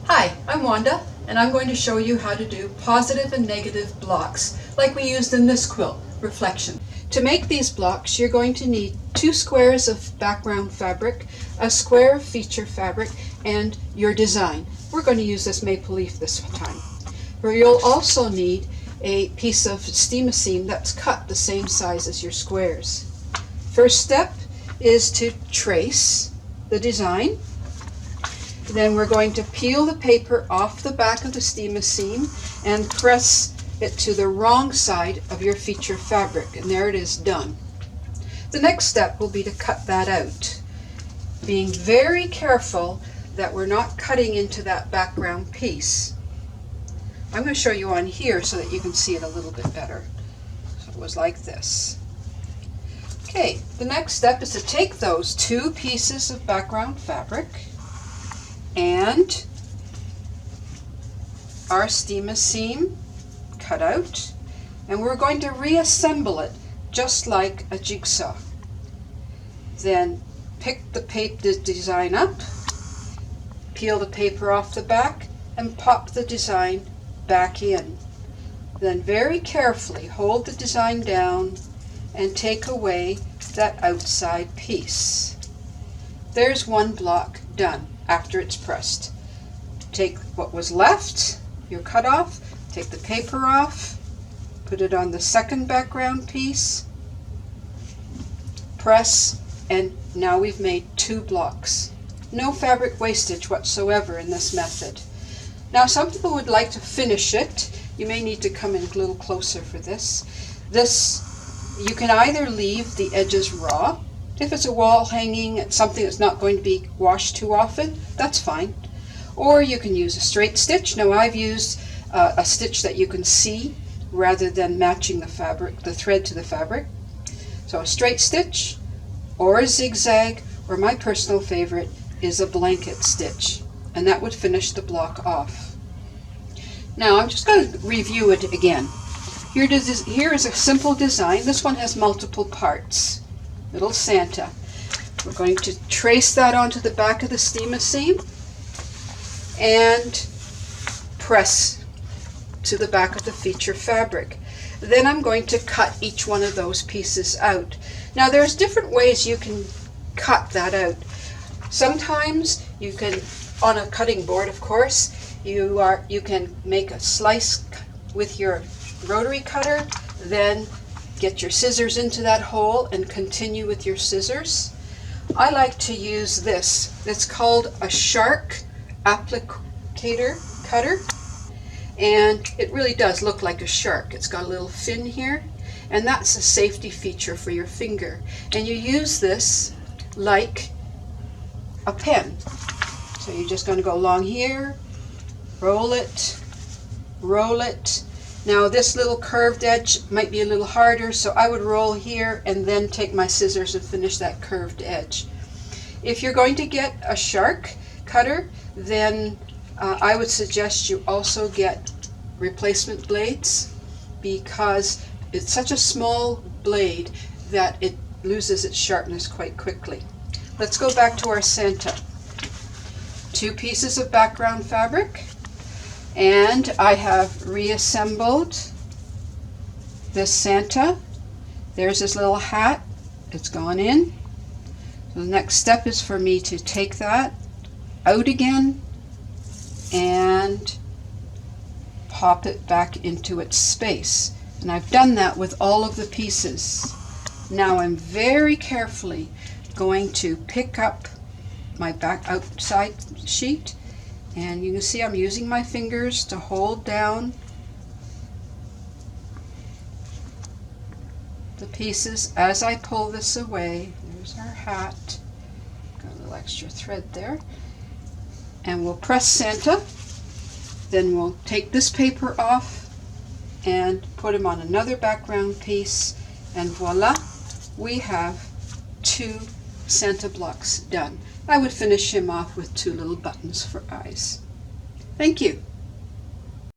Hi, I'm Wanda, and I'm going to show you how to do positive and negative blocks, like we used in this quilt, reflection. To make these blocks, you're going to need 2 squares of background fabric, a square of feature fabric, and your design. We're going to use this maple leaf this time. You'll also need a piece of steam seam that's cut the same size as your squares. First step is to trace the design. Then we're going to peel the paper off the back of the steam seam and press it to the wrong side of your feature fabric, and there it is, done. The next step will be to cut that out, being very careful that we're not cutting into that background piece. I'm going to show you on here so that you can see it a little bit better. So it was like this. Okay, the next step is to take those 2 pieces of background fabric and our steam seam cut out, and we're going to reassemble it just like a jigsaw. Then pick the design up, peel the paper off the back, and pop the design back in. Then very carefully hold the design down and take away that outside piece. There's one block done after it's pressed. Take what was left, your cut off, take the paper off, put it on the second background piece, press, and now we've made 2 blocks. No fabric wastage whatsoever in this method. Now some people would like to finish it. You may need to come in a little closer for this. You can either leave the edges raw. If it's a wall hanging, it's something that's not going to be washed too often, that's fine. Or you can use a straight stitch. Now I've used a stitch that you can see rather than matching the fabric, the thread to the fabric. So a straight stitch or a zigzag, or my personal favorite is a blanket stitch, and that would finish the block off. Now I'm just going to review it again. Here is a simple design. This one has multiple parts. Little Santa. We're going to trace that onto the back of the steam seam and press to the back of the feature fabric. Then I'm going to cut each one of those pieces out. Now there's different ways you can cut that out. Sometimes you can, on a cutting board of course, you can make a slice with your rotary cutter, then get your scissors into that hole and continue with your scissors. I like to use this. It's called a shark applicator cutter, and it really does look like a shark. It's got a little fin here, and that's a safety feature for your finger. And you use this like a pen. So you're just going to go along here, roll it, roll it. Now this little curved edge might be a little harder, so I would roll here and then take my scissors and finish that curved edge. If you're going to get a shark cutter, then I would suggest you also get replacement blades, because it's such a small blade that it loses its sharpness quite quickly. Let's go back to our Santa. 2 pieces of background fabric. And I have reassembled this Santa. There's his little hat. It's gone in. So the next step is for me to take that out again and pop it back into its space. And I've done that with all of the pieces. Now I'm very carefully going to pick up my back outside sheet. And you can see I'm using my fingers to hold down the pieces as I pull this away. There's our hat. Got a little extra thread there. And we'll press Santa. Then we'll take this paper off and put him on another background piece. And voila, we have 2 Santa blocks done. I would finish him off with 2 little buttons for eyes. Thank you.